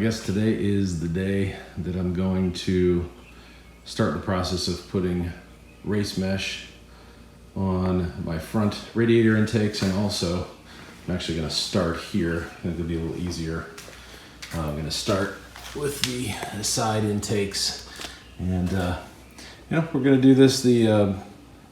I guess today is the day that I'm going to start the process of putting race mesh on my front radiator intakes, and also I'm actually going to start here. I think it'll be a little easier. I'm going to start with the side intakes, and we're going to do this the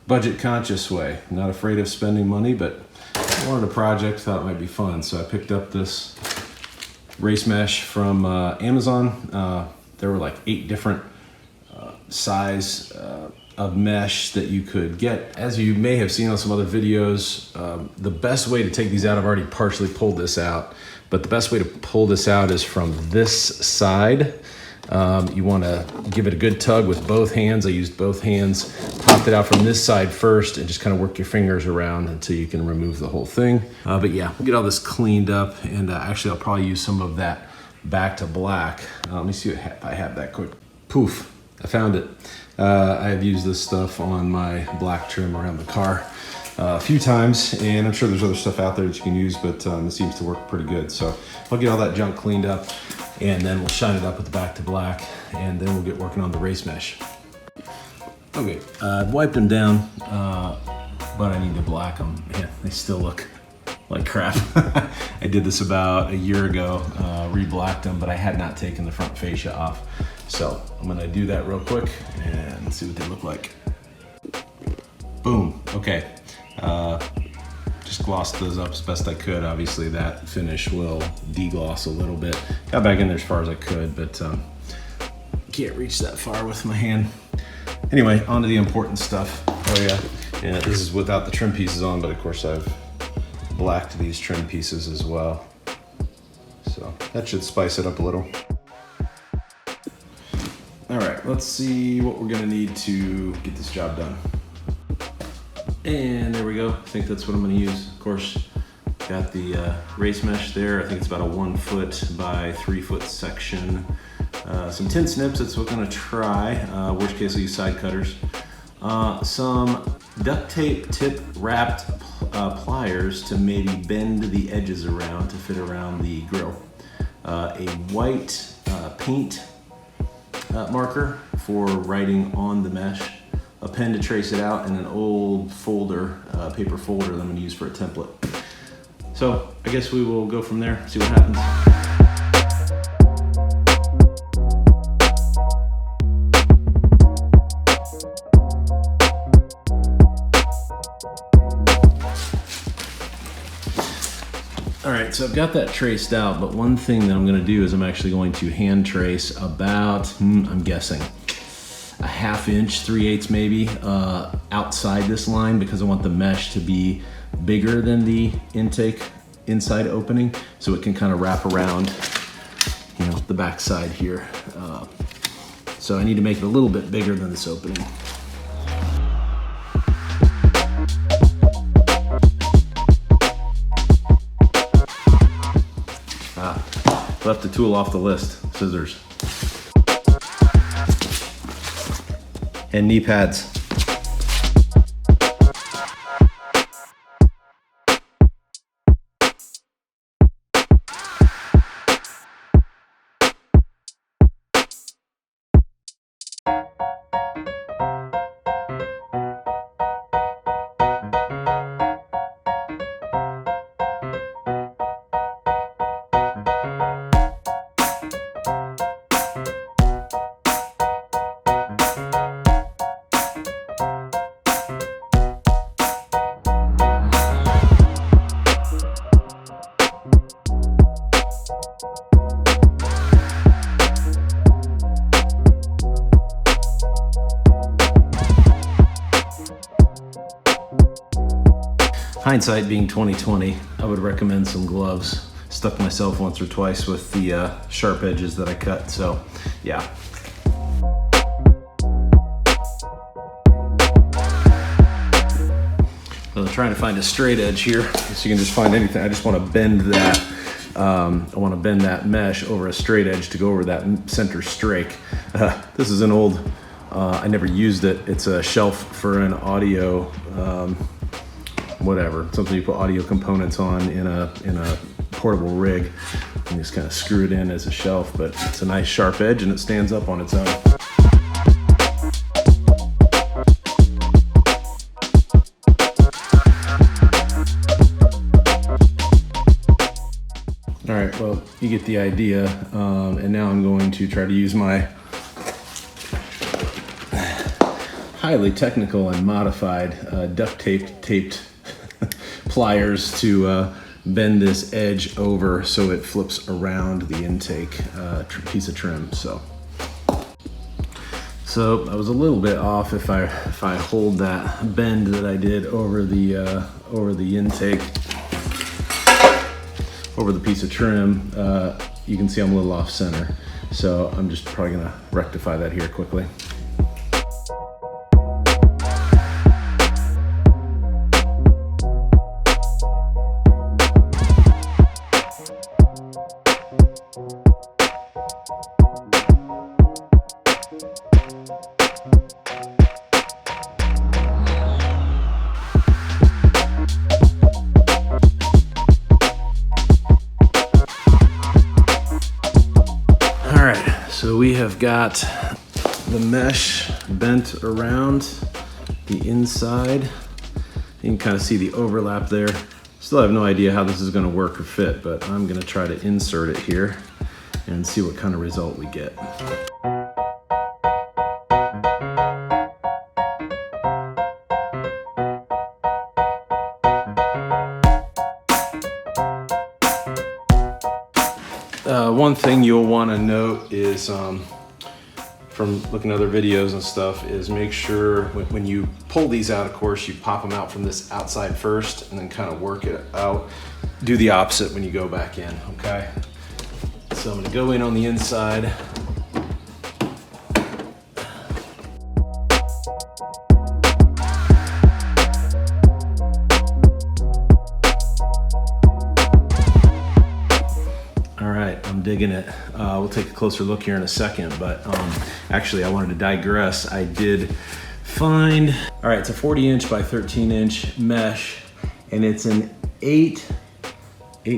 budget conscious way. I'm not afraid of spending money, but I wanted a project, thought it might be fun, so I picked up this race mesh from Amazon. There were like 8 different size of mesh that you could get. As you may have seen on some other videos, the best way to take these out, I've already partially pulled this out, but the best way to pull this out is from this side. You want to give it a good tug with both hands. I used both hands, popped it out from this side first, and just kind of work your fingers around until you can remove the whole thing. But yeah, we'll get all this cleaned up, and actually I'll probably use some of that back to black. Let me see if I have that quick. Poof, I found it. I have used this stuff on my black trim around the car a few times, and I'm sure there's other stuff out there that you can use, but it seems to work pretty good. So I'll get all that junk cleaned up, and then we'll shine it up with the back to black, and then we'll get working on the race mesh. Okay, I've wiped them down, but I need to black them. Man, they still look like crap. I did this about a year ago, re-blacked them, but I had not taken the front fascia off. So I'm gonna do that real quick and see what they look like. Boom, okay. Just glossed those up as best I could. Obviously that finish will degloss a little bit. Got back in there as far as I could, but can't reach that far with my hand. Anyway, on to the important stuff. Oh yeah, this is without the trim pieces on, but of course I've blacked these trim pieces as well. So that should spice it up a little. All right, let's see what we're gonna need to get this job done. And there we go. I think that's what I'm gonna use. Of course, got the race mesh there. I think it's about a 1 foot by 3 foot section. Some tin snips, that's what I'm gonna try. Worst case, I'll use side cutters. Some duct tape tip wrapped pliers to maybe bend the edges around to fit around the grill. A white paint marker for writing on the mesh, a pen to trace it out, and an old folder, paper folder that I'm gonna use for a template. So I guess we will go from there, see what happens. All right, so I've got that traced out, but one thing that I'm gonna do is I'm actually going to hand trace about, I'm guessing, a 1/2 inch, 3/8 maybe, outside this line, because I want the mesh to be bigger than the intake inside opening, so it can kind of wrap around, the back side here. So I need to make it a little bit bigger than this opening. Left the tool off the list, scissors. And knee pads. Hindsight being 2020, I would recommend some gloves. Stuck myself once or twice with the sharp edges that I cut, so yeah. So I'm trying to find a straight edge here, so you can just find anything. I just want to bend that. I want to bend that mesh over a straight edge to go over that center strake. This is an old, I never used it. It's a shelf for an audio, whatever, something you put audio components on in a portable rig. And just kind of screw it in as a shelf, but it's a nice sharp edge and it stands up on its own. All right, well, you get the idea. And now I'm going to try to use my highly technical and modified duct taped pliers to bend this edge over so it flips around the intake piece of trim. So I was a little bit off if I hold that bend that I did over the intake, over the piece of trim. You can see I'm a little off center, so I'm just probably gonna rectify that here quickly. So we have got the mesh bent around the inside. You can kind of see the overlap there. Still have no idea how this is going to work or fit, but I'm going to try to insert it here and see what kind of result we get. One thing you'll want to note is, from looking at other videos and stuff, is make sure when you pull these out, of course, you pop them out from this outside first and then kind of work it out. Do the opposite when you go back in, okay? So I'm going to go in on the inside. Digging it. We'll take a closer look here in a second, but actually I wanted to digress. I did find, all right, it's a 40-inch by 13-inch mesh, and it's an 8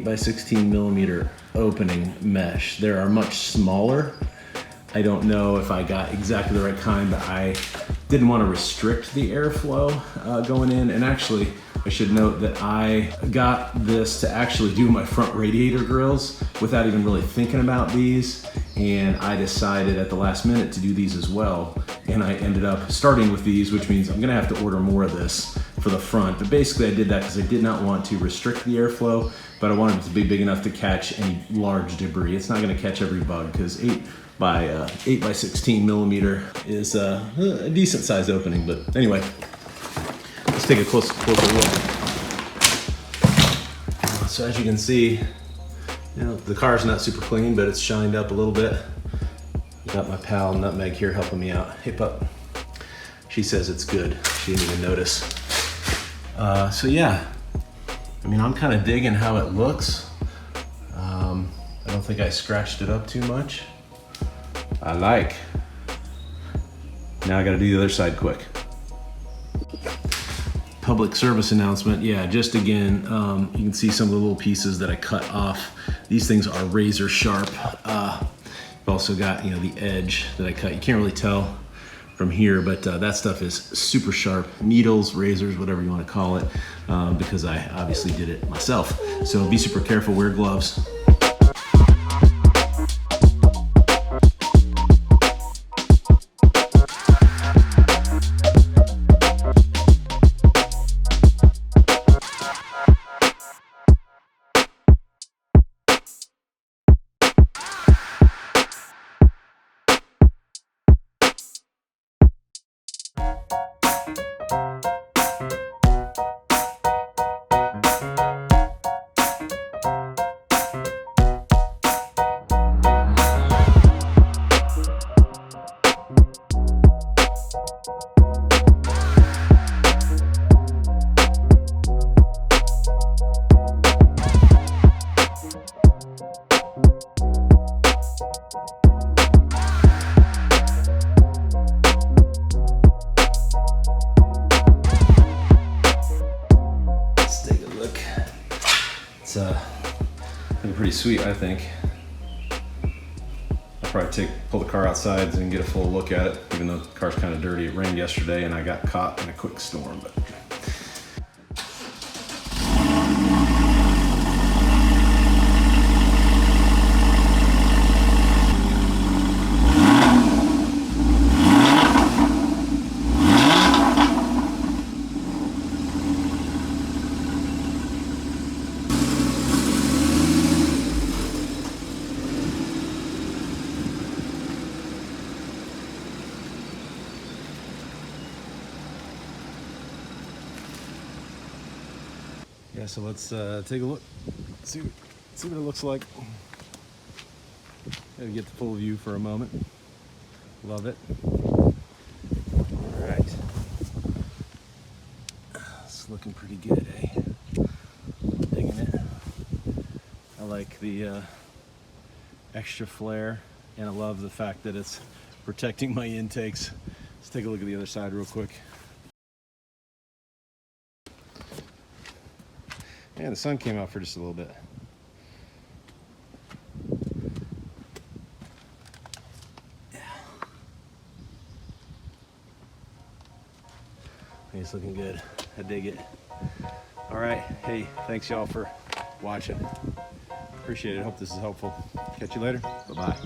by 16 millimeter opening mesh. There are much smaller. I don't know if I got exactly the right kind, but I didn't want to restrict the airflow going in. And actually, I should note that I got this to actually do my front radiator grills without even really thinking about these. And I decided at the last minute to do these as well. And I ended up starting with these, which means I'm gonna have to order more of this for the front. But basically I did that because I did not want to restrict the airflow, but I wanted it to be big enough to catch any large debris. It's not gonna catch every bug because 8 by 16 millimeter is a decent size opening. But anyway, let's take a closer look. So as you can see, the car's not super clean, but it's shined up a little bit. Got my pal Nutmeg here helping me out. Hey pup. She says it's good. She didn't even notice. So yeah, I mean, I'm kind of digging how it looks. I don't think I scratched it up too much. I like. Now I gotta do the other side quick. Public service announcement. Yeah, just again, you can see some of the little pieces that I cut off. These things are razor sharp. You've also got, the edge that I cut. You can't really tell from here, but that stuff is super sharp. Needles, razors, whatever you want to call it, because I obviously did it myself. So be super careful, wear gloves. Looking pretty sweet, I think. I'll probably pull the car outside and get a full look at it, even though the car's kind of dirty. It rained yesterday and I got caught in a quick storm. But yeah, so let's take a look, see what it looks like. Gotta get the full view for a moment. Love it. All right, it's looking pretty good, eh? Digging it. I like the extra flare, and I love the fact that it's protecting my intakes. Let's take a look at the other side real quick. Yeah, the sun came out for just a little bit. Yeah. It's looking good. I dig it. All right. Hey, thanks y'all for watching. Appreciate it. Hope this is helpful. Catch you later. Bye-bye.